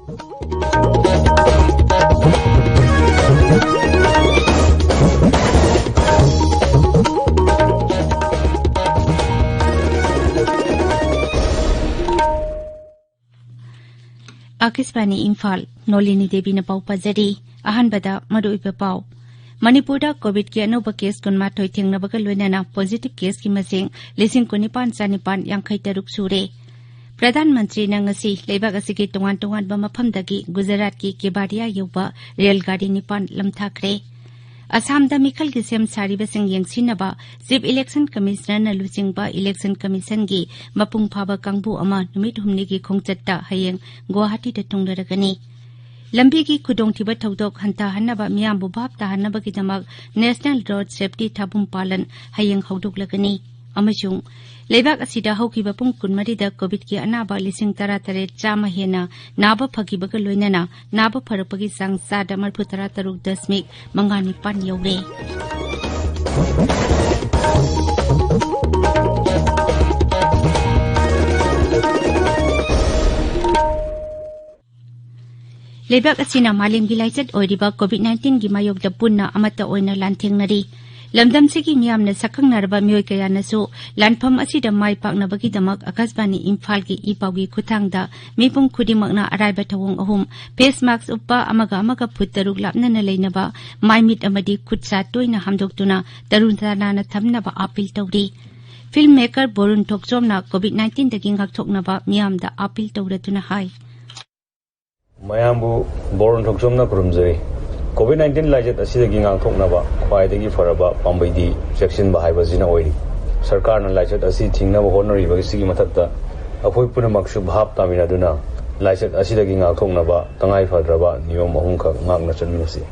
आकाशवाणी इम्फाल नोलिनी देवी न पाउ पजरी अहनबदा मरुइबा पाउ मणिपुरदा कोविड की अनोबा केस 18 थेंगनबगा लोइनाना पॉजिटिव केस की मसिंग 19,953 सूरे प्रधानमंत्री नंगसी लेबाग असिगी तोंगान तोंगानबा मफमदगी गुजरात की केबाड़िया यौबा रेलगाड़ी 9 लमथाखरे असमदा मिखल की सेम सारिबसिंग यंगसिनबा चीफ इलेक्शन कमिश्नर न लुचिंगबा इलेक्शन कमीशन की मपुंग फाबा कांगबु अमा नुमित हुमनी की खोंगचत्ता हयेंग गुवाहाटी दा थोंगलरगनी लंबी की खुदोंथिबा थौदोक हंताहनबा मियामबु भाब ताहनबगिदमक नेशनल रोड सेफ्टी थाबुम पालन हयेंग हौदोकलगनी अमसुंग लेबाक असिदा हौकिबा पुंग 19 कोविड की अनाबा 13,000 हेना नाबा फगिबगा लोइनाना नाबा फरपगी सांग 63.5 यौरे लेबाक असिना मालेमगी लाइचत ओइरिबा कोविड-19 की मायोगदा पुन्ना अमता ओइना लांथेंगनरी लमदम से की मियामने सकंगनरबा मियोय कयानसु लानफम असिदा माय पाकनबगिदमक आकाशवाणी इम्फाल की इपाउगी खुथांगदा मिपुंग खुदिमकना अराइबा थवंग अहुम फेस मास्क उपा अमगा अमगा फुट तरुक लापनना लेनबा माइमिट अमदी खुदसा तोइना हमदोक्तुना तरुणतानाना थमनबा अपील तौरी फिल्म मेकर बोरुन थोकचोमना कोविड-19 दगी ngakthoknaba मियामदा अपील तौरतुना हाय मयामबु बोरुन थोकचोमना खुरुमजरी कोविड-19 लाइजेट असिदगी ngakthoknaba ख्वाइदगी फरबा पांबैदी चेक्सिनबा हाइबजिना ओइरी सरकारना लाइजेट असि थिंगनबा होनरिबा सिगी मथक्ता अखोय पुनमकसु भाब तामिनादुना लाइजेट असिदगी ngakthoknaba तंगाई फद्रबा नियम अहुमखक ngakना चनमिनसी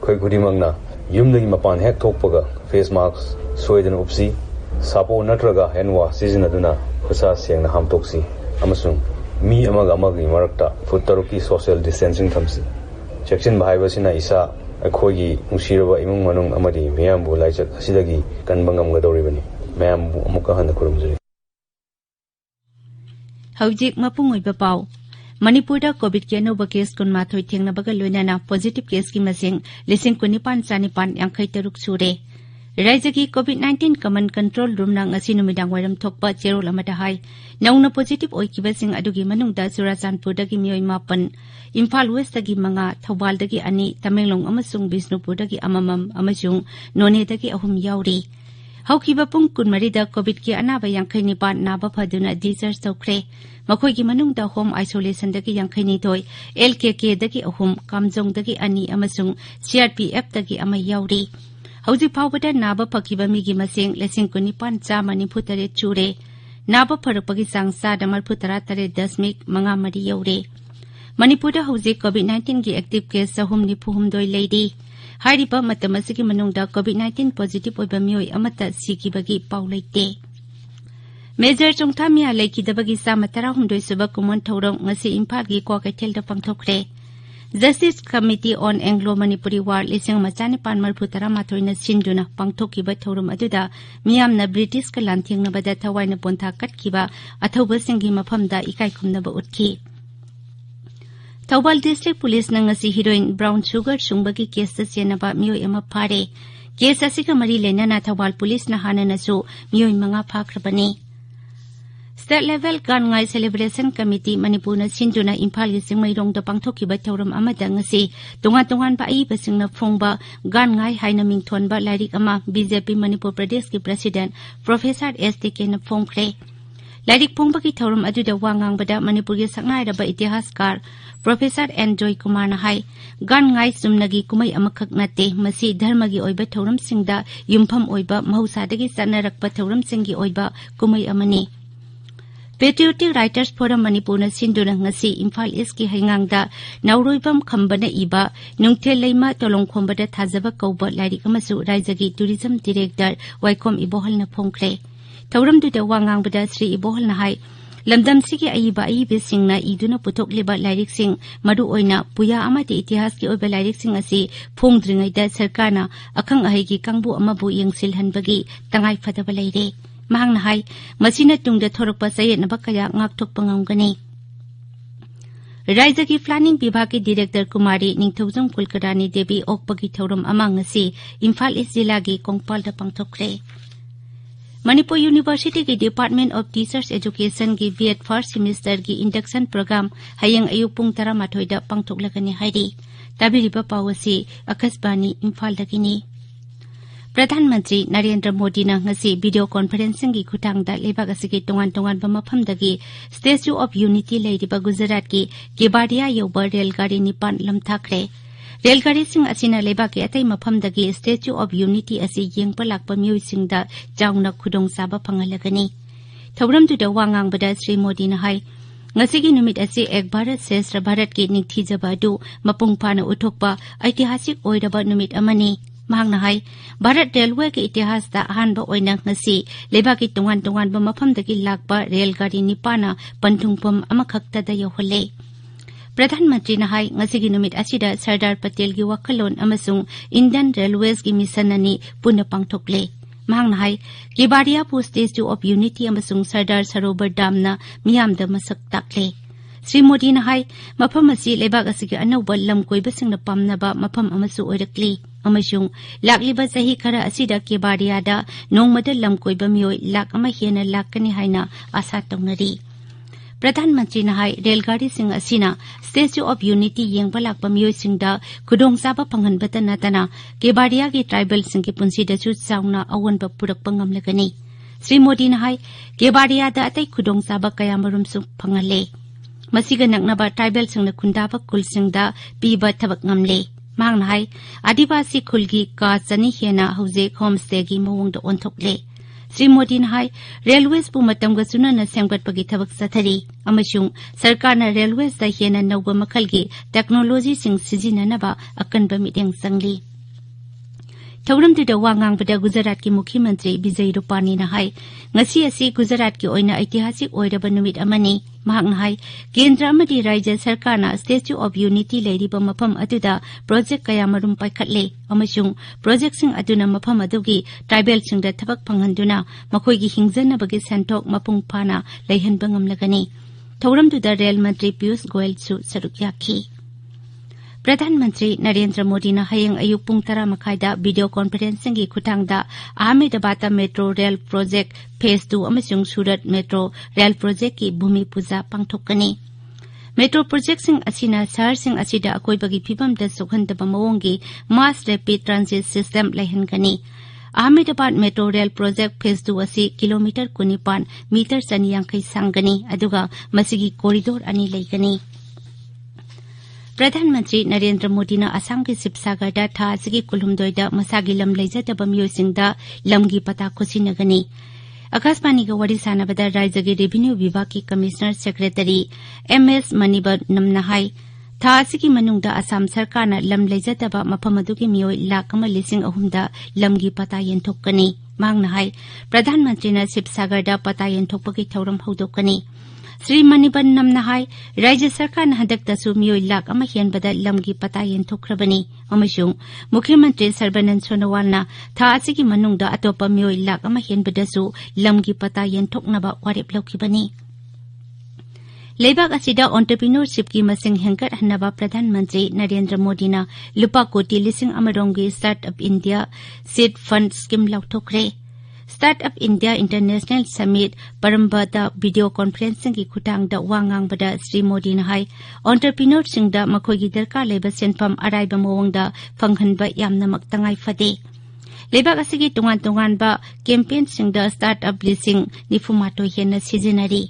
खोय खुदिमकना युमदगी मपान हेक थोकपगा फेस मास्क सोयदन उपसी सापो नत्रगा हैंड वॉश सिजिनदुना खुसा सेंगना हामतोक्सी अमसुंग मी अमगा अमगी मरक्ता फुट तरुकी सोशल डिस्टेंसिंग थमसी चेक्सिन भाइबसिना इसा अखोगी नुसिरबा इमुंग मनुंग अमदी मियामबु लाइचत असिदगी कनबंगमगदौरिबनी मियामबु अमुका हन खुरुमजरी हौजिक मपुंग ओइबा पाउ मणिपुरदा कोविड की अनोबा केस 18 थेंगनबगा लोइनाना पॉजिटिव केस की मसिंग 19,953 सूरे राज्य की कोविड-19 कमन कंट्रोल रूम नंग असि नुमिदांग वायरम थोकपा चेरोल अमदा हाई नौना पॉजिटिव ओइकिबसिंग अदुगी मनुंगदा चुराचांदपुरदगी मियोय 9 इम्फाल वेस्टगी 5 थौबालदगी 2 तमेंगलोंग अमसुंग बिष्णुपुरदगी अममम अमसुंग नोनेदगी 3 याउरी हौकिबा पुंग 19 दा कोविड की अनाबा 59 नाबा फदुना डिस्चार्ज तौखरे मखोयगी मनुंगदा होम आइसोलेशनदगी 52 एलकेके दगी 3 कामजोंगदगी 2 अमसुंग सीआरपीएफ दगी 1 याउरी हौजिक फावबदा नाबा फकिबा मिगी मसिंग 19,993 चूरे नाबा फरकपगी सांग 63.5 यौरे मणिपुरदा हौजिक कोविड-19 की एक्टिव केस 392 लेदी हाइरिबा मतम असिगी मनुंगदा कोविड-19 पॉजिटिव ओइबा मियोय अमता सिकिबगी पाउ लेते मेजर चोंगथामिया लेकिदबगी 13 सुबा कुमन थौरंग ngasi इम्फाल की क्वाकैथेलदा पांगथोखरे justice committee on Anglo Manipuri war 1993 सिंधुना पांगथोकिबा थौरम अदुदा मियामना ब्रिटिश का लांथेंगनबदा थवाइना पोंथा कटकिबा अथौबसिंगी मफमदा इकाइखुमनबा उठकी थौबाल डिस्ट्रिक्ट पुलिस नंगसी हीरोइन ब्राउन शुगर सुंबगी केस चेनबा मियोय अमा फारे केस असिगा मरी लेनाना थौबाल पुलिस न हाननसु मियोय 5 फाख्रबनी state level Ganngai celebration committee Manipur सिंधुना इम्फाल की सिंगमैरोंगदा पांगथोकिबा थौरम अमदा ngasi तोंगा-तोंगानबा अइबसिंगना फोंगबा गानगाई हाइना मिंगथोनबा लाइरिक अमा बीजेपी मणिपुर प्रदेश की प्रेसिडेंट प्रोफेसर एसटीके न फोंगख्रे लाइरिक फोंगबगी थौरम अदुदा वांगांगबदा मणिपुर की सकनाइरबा इतिहासकार प्रोफेसर एन जॉय कुमार न हाई गानगाई सुमनगी कुमै अमखक नते मसी धर्मगी ओइबा थौरमसिंगदा युमफम ओइबा महौसादगी चनरकबा थौरमसिंगी ओइबा कुमै अमनी पेट्रियोटिक राइटर्स फोरम मणिपुर सिंधुना ngasi इम्फाल ईस्ट की हैंगांगदा नौरोइबम खंबना इबा नुंगथेल लेमा तोलोंखोंबदा थाजबा कौबा लाइरिक अमसु राज्यगी टूरिज्म डायरेक्टर वाइकोम इबोहलना फोंख्रे थौरमदुदा वांगांगबदा श्री इबोहलना हाई लमदमसिगी अइबा अइबेसिंगना इदुना पुथोकलिबा लाइरिकसिंग मरु ओइना पुया अमदि इतिहास की ओइबा लाइरिकसिंग असि फोंगद्रिङैदा सरकारना अखंग अहैगी कांगबु अमबु यंगसिलहनबगी तंगाई फदबा लैरे महंगना हाई मसीना तुंगदा थोरकपा सयेनबा कया ngakthokpa ngamgani राज्य की प्लानिंग विभाग की डायरेक्टर कुमारी निंगथौजम कुलकर्णी देवी ओकपगी थौरम अमा ngasi इम्फाल ईस्ट जिला की कोंगपालदा पांगथोखरे मणिपुर यूनिवर्सिटी की डिपार्टमेंट ऑफ टीचर्स एजुकेशन की बीएड फर्स्ट सेमिस्टर की इंडक्शन प्रोग्राम हयंग अयुक पुंग 12 पांगथोखलगनी हाइरि ताबिरिबा पावसी आकाशवाणी इम्फालदगिनी प्रधानमंत्री नरेंद्र मोदी ने ngasi वीडियो कॉन्फ्रेंसिंग की खुटांगदा लेबाग असगी तोंगान मफमदगी स्टैच्यू ऑफ यूनिटी लेरिबा गुजरात की केबाड़िया यौबा रेलगाड़ी निपान लमथाखरे रेलगाड़ी सिंह असिना लेबाग के अतै मफमदगी स्टैच्यू ऑफ यूनिटी असि येंगपा लाकपा मियोइसिंगदा चाउना खुदोंसाबा फंगलगनी थौरमदुदा वांगांगबदा श्री मोदी ने हाय ngasi numit asi ek bharat shrestra bharat ki ningthijaba adu mapung phana uthokpa ऐतिहासिक ओइरबा numit amani mahangna hai bharat railway ki itihas da ahanba oina ngasi lebaki tungan ba mafamdagi lakpa railgadi nipana panthungpam amakhakta da yohole प्रधानमंत्री ने high ngasi numit asida Sardar Patel की वखलोन amasung Indian Railways की mission अनि पुनः पांगथोकले mahang hai केबाड़िया Pu statue of unity अमसुंग Sardar Sarovar डाम न मियामदा मसक ताकले श्री मोदी ने high मफम असि लेबाग असि अनौब लम कोइबसिंग न पामनबा मफम अमसु ओइरकली अमसुंग लाकलिबा सही खरा असिदा केबाड़ियादा नोंगमदा लम कोइबा मियोय लाक अमा हेना लाकनी हाइना आशा तौनरी प्रधानमंत्री ने हाई रेलगाड़ी सिंह असिना स्टैच्यू ऑफ यूनिटी येंगबा लाकपा मियोयसिंगदा खुदोंसाबा फंगनबता नतना केबाड़िया की ट्राइबल सिंह की पुंसीदसु चाउना अवनबा पुरकपा ngamlagani श्री मोदी ने हाई केबाड़ियादा अतै खुदोंसाबा कयामरुमसु फंगले मसिगा नकनबा ट्राइबल सिंह खुंदाबा कुलसिंगदा पीबा थबक ngamle mahang हाई आदिवासी खुलगी का चनी हेना हौजे होमस्टे की मवंगदा ओंथोकले श्री मोदी ने हाई रेलवेज पु मतमगा सुनना सेंगबटपगी थबक सथरी अमसुंग सरकार न रेलवेज दा हेना नौबा मखलगी टेक्नोलॉजी सिंग सिजिननबा अकनबा मिटेंग संगली थौरमदुदा वांगांगबदा गुजरात की मुख्यमंत्री विजय रूपानी ने हाई ngasi asi गुजरात की ओइना ऐतिहासिक ओइरबा नुमित अमनी mahang hai kendra amadi राज्य सरकार ना स्टैच्यू ऑफ यूनिटी लेरिबा मफम अदुदा प्रोजेक्ट कयामरुम पाइखटले अमसुंग प्रोजेक्ट सिंग अदुना मफम अदुगी ट्राइबल सिंग दा थबक फंगनदुना मखोइगी हिंगजनबगी सेंथोक मपुंग फाना लेहनबा ngamlagani थौरमदुदा रेल मंत्री पीयूष गोयल सु सरुक याखी प्रधानमंत्री नरेंद्र मोदी ने हयंग अयुक पुंग 10 वीडियो कॉन्फ्रेंसिंग की खुटांगदा Ahmedabad metro rail project phase 2 अमसुंग सूरत मेट्रो रेल प्रोजेक्ट की भूमि पूजा पांगथोकनी मेट्रो प्रोजेक्ट सिंग असिना शहर सिंग असिदा अकोइबगी फिबमदा सोखनदबा मवंगी मास रैपिड ट्रांजिट सिस्टम लेहनगनी Ahmedabad metro rail project phase 2 असि किलोमीटर 19 मीटर 250 सांगनी अदुगा मसिगी कॉरिडोर अनि लेगनी प्रधानमंत्री नरेंद्र मोदी ने असम के शिवसागर था असगी कुलुमदोइदा मसागी लम लेजदबा मियोसिंगदा लमगी पता खुसिनगनी आकाशवाणी का वरी सानबदा राज्य के रेवेन्यू विभाग की कमिश्नर सेक्रेटरी एमएस मणिबर नमनाहाई था असगी मनुंगदा असम सरकार न लम लेजदबा मफमदुगी मियोय लाख 3,000 लमगी पता यंथोकनी मांगनाहाई प्रधानमंत्री ने शिवसागर पता यंथोकपगी थौरम हौदोकनी श्री मणिबर नमनाहाई राज्य सरकार न हदक्तसु मियोय लाख अमा हेनबदा लमगी पता यंथोखरबनी अमसुंग मुख्यमंत्री सर्बानंद सोनोवाल न था असगी मनुंगदा अतोपा मियोय लाख अमा हेनबदसु लमगी पता यंथोकनबा वारेप लौखिबनी लेबाग असिदा एंटरप्रेन्योरशिप की मसिंग हेंगट हन्नबा प्रधानमंत्री नरेंद्र मोदी न लुपा कोटी 1,000 startup India seed fund scheme लौथोखरे स्टार्टअप इंडिया इंटरनेशनल समिट परम्बदा वीडियो कॉन्फ्रेंसिंग की खुटांगदा वांगांगबदा श्री मोदी ने हाई एंटरप्रेन्योरसिंगदा मखोइगी दरकार लेबा सेनफम अराइबा मवंगदा फंगहनबा यामनमक तंगाई फदे लेबाग असगी तोंगान कैंपेन सिंगदा स्टार्टअप 90,000 हेना सिजिनरी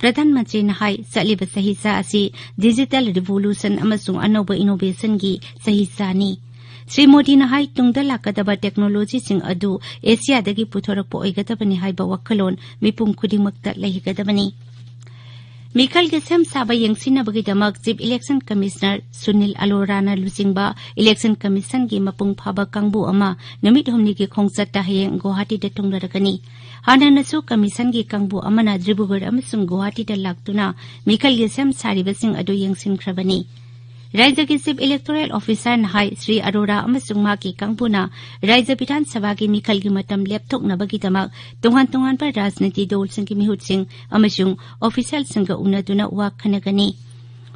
प्रधानमंत्री ने हाई चलिबा सहिसा असि डिजिटल रिवोल्यूशन अमसुंग अनौबा इनोवेशन की सहिसानी श्री मोदी ने हाई तुंगदा लाकदबा टेक्नोलॉजी सिंग अदु एशियादगी पुथोरकपा ओइगदबनी हाइबा वखलोन मिपुम खुदिमक्ता लेहिगदबनी मिखल के सेम साबा यंगसिनबगीदमक चीफ इलेक्शन कमिश्नर सुनील अलोराना लुचिंगबा इलेक्शन कमीशन की मपुंग फाबा कांगबु अमा नमित हमनी की खोंगचत्ता हयेंग गुवाहाटीदा थुंगलरगनी हाननसु कमीशन की कांगबु अमना द्रिबुगढ़ अमसुंग गुवाहाटीदा लाक्तुना मिखल के सेम सारिबसिंग अदु यंगसिनख्रबनी राज्य के चीफ इलेक्टोरल ऑफिसर नहाई श्री अरोरा अमसुंग माकी कांगबुना राज्य विधानसभा की मिखल की मतम लेपथोकनबगीदमक तोंगान पर राजनीति दल सिंह की मिहुत सिंह अमसुंग ऑफिशियल सिंह उनदुना वा खनगनी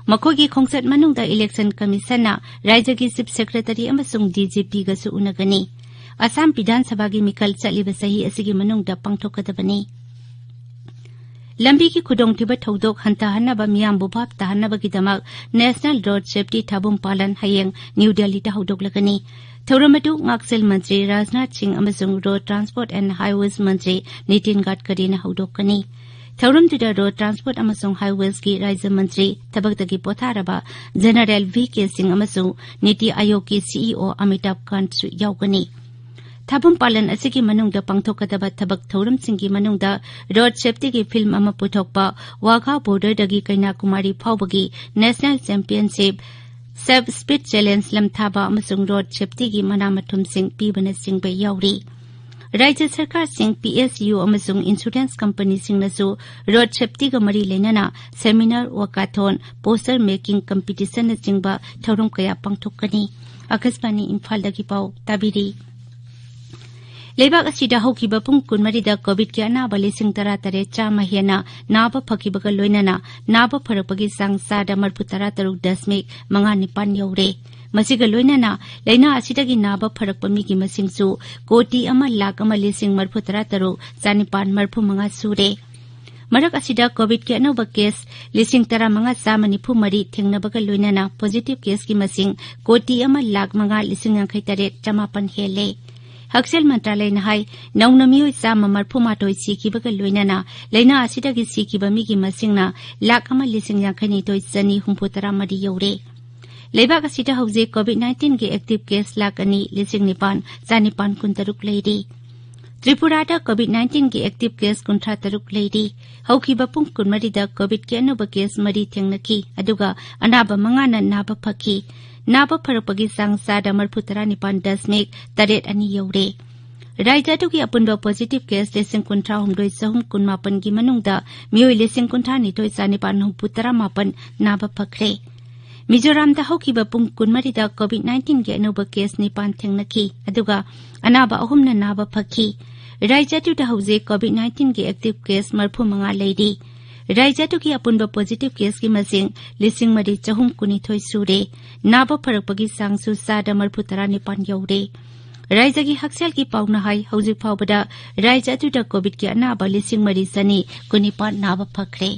मखोगी खोंगसत मनुंगदा इलेक्शन कमीशन राज्य चीफ सेक्रेटरी अमसुंग डीजीपी गसु उनगनी असम विधानसभा की मिकल चलिब सही असिगी मनुंगदा पांगथोकदबनी लंबी की खुदोंथिब थौदोक हंताहनब मियामबु भाप ताहनबगिदमक नेशनल रोड सेफ्टी थाबुम पालन हयेंग न्यू दिल्ली दा हौदोकलगनी थौरमदु ngaksil मंत्री राजनाथ सिंह अमसुंग रोड ट्रांसपोर्ट एंड हाईवेज मंत्री नितिन गडकरी ने हौदोकनी थौरमदुदा रोड ट्रांसपोर्ट अमसुंग हाईवेज की राज्य मंत्री थबकदगी पोथारबा जनरल वीके सिंह अमसुंग नीति आयोग की सीईओ अमिताभ कांत सु यावगनी थाबुम पालन असिगी मनुंगदा पांगथोकदबा थबक थौरम सिंगी मनुंगदा रोड सेफ्टी की फिल्म अमा पुथोकपा वाघा बॉर्डर दगी कन्याकुमारी फावबगी national championship sub speed challenge लमथाबा अमसुंग रोड सेफ्टी की मनामथुम सिंह पीबना सिंहबे यावरी राज्य सरकार सिंह पीएसयू अमसुंग इंश्योरेंस कंपनी सिंहनसु रोड सेफ्टी का मरी लेनना seminar walkathon poster making competition नचिंगबा थौरम कया पांगथोकनी आकाशवाणी इम्फाल दगी पाव ताबिरी लेबाक असिदा हौकिबा पुंग कुनमरिदा कोविड के अनाबा 13,000 हेना नाबा फकीबगा लोइनना नाबा फरकपगी सांग सादा 43.9 यौरे मसिगा लोइनना लैना असिदगी नाबा फरकप मिगी मसिंगसु कोटी 1,43,995 सुरे मरक असिदा कोविड के अनोबा केस 15,993 थेंगनबगा लोइनना पॉजिटिव केस की मसिंग कोटी 1,05,93 हेले हक्सेल मंत्रालय नहाई नौना मियोय 130 सीखिबगा लोइनना लैना असिदगी सीखिबा मिगी मसिंगना 1,52,263 यौरे लेबाक असिदा हौजे कोविड-19 के एक्टिव केस 2,9,993 लेरी त्रिपुरादा कोविड-19 के एक्टिव केस 53 लेरी हौकिबा पुंग कुनमरिदा कोविड के अनोबा केस 3 थेंगनकी अदुगा अनाबा 5 नाबा फकी नाबा फरकपगी सांग सादा 49.8 यौरे राज्य की अपुनबा पॉजिटिव केस 53,918 की मनुंगदा मियोय 53,2,993 नाबा फखरे मिजोराम दा हौकिबा पुंग कुनमरिदा कोविड-19 के अनोबा केस 9 थेंगनकी अदुगा अनाबा 3 नाबा फखी राज्य दा हौजे कोविड-19 के एक्टिव केस 35 लेरी राज्य की अपुनबा पॉजिटिव केस की मसिंग 3,419 सुरे नाबा फरकपगी सांगसु सादा 49 यौरे राज्य की हक्सेल की पाउनहाई हौजिक फावबदा राज्य दा कोविड के अनाबा 3,919 नाबा फखरे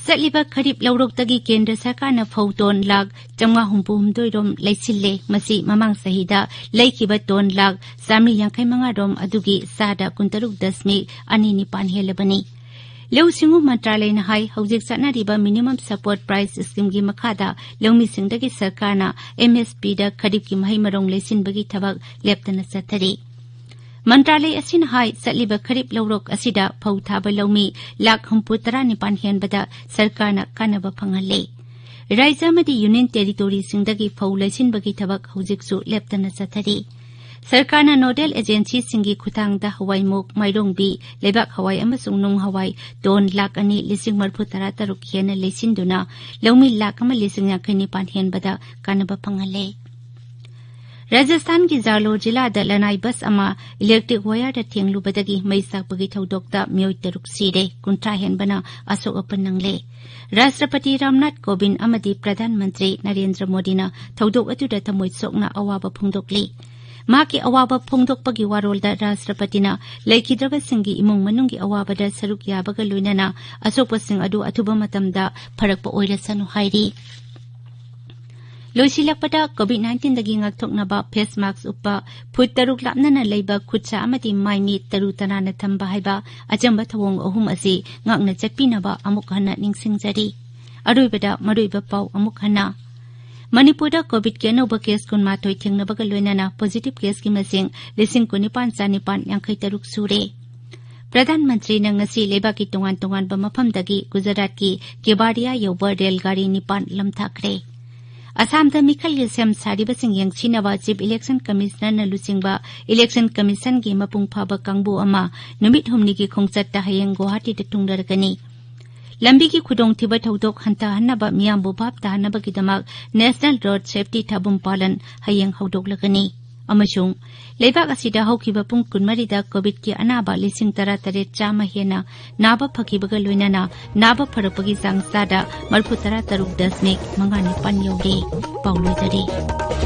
सलिबा खरीब लौरोक्तगी केंद्र सरकार न फौटोन लाख 5,963 रोम लैसिल्ले मसी ममांग सहिदा लैखिबा टोन लाख 155 रोम अदुगी सादा 63.29 हेलबनी लेउसिंगु मंत्रालय न हाई हौजिक सनारिबा मिनिमम सपोर्ट प्राइस स्कीम की मखादा लेउमिसिंगदगी सरकारना एमएसपी दा खरीब की मही मरोंग लेसिनबगी थबक लेप्तना चथरी मंत्रालय असिन हाई सलिबा खरीब लौरोक असिदा फौ थाबा लौमी 1,39 हेनबदा सरकारना कानबा फंगले राज्य मदी यूनियन टेरिटोरी सिंगदगी फौ लेसिनबगी थबक हौजिकसु लेप्तना चथरी सरकारना नोडल एजेंसी सिंगी खुथांगदा हवाईमुक माइरोंबी लेबाक हवाई अमसुंग नुंग हवाई टोन 2,243 हेन लेसिनदुना लौमी 1,50,9 हेनबदा कानबा फंगले राजस्थान की जालोर जिला लनाई बस अमा इलेक्ट्रिक वायर थेंगलुबदगी मई साकपगी थौदोकता मियोय 3 सिरे 50 हेनबना असोक अपन नंगले राष्ट्रपति रामनाथ कोविंद अमदी प्रधानमंत्री नरेंद्र मोदीना थौदोक अदुदा थमोय सोकना अवाबा फोंदोकली माकी अवाबा फोंदोकपगी वारोलदा राष्ट्रपतिना लैखिद्रबसिंगी इमुंग मनुंगी अवाबदा सरुक याबगा लोइनना असोकपसिंग अदु अथुबा मतमदा फरकपा ओइरसनु हाइरी लोइसिलकपदा कोविड-19 दगी ngakthoknaba face mask uppa foot 3 लापनना लेबा खुदसा अमदी माइमी 3 तनाना थंबा हाइबा अजंबा थवोंग अहुम असि ngakna चटपिनबा अमुक हन्ना निंगसिंगजरी अरुइबदा मरुइबा पाउ अमुक हन्ना मणिपुर कोविड के अनोबा केस 2 थेंगनबगा लोइनना पॉजिटिव केस की मसिंग 19,953 सुरे प्रधानमंत्री नंगसी लेबा की तोंगान तोंगान मफमदगी गुजरात की केवाड़िया यौबा रेलगाड़ी 9 लमथाखरे असम मिखल के सेम सारिबसिंग यंगसिनबा चीफ इलेक्शन कमिश्नर न लुचिंगबा इलेक्शन कमिशन की मपुंग फाबा कांगबु अमा नुमित हुमनी की खोंगचत्ता हयेंग गुवाहाटी तुंगदरगनी लंबी की खुदोंथिबा थौदोक हंताहनबा मियामबु भाप ताहनबगिदमक नेशनल रोड सेफ्टी थाबुम पालन हयेंग हौदोकलगनी अमसुंग लेबाक असिदा हौखिबा पुंग कुनमरीदा कोविड की अनाबा 13,100 हेना नाबा फकीबगा लोइनाना नाबा फरकपगी चांग चादा 33.5 यौरे पाउलोइजरे।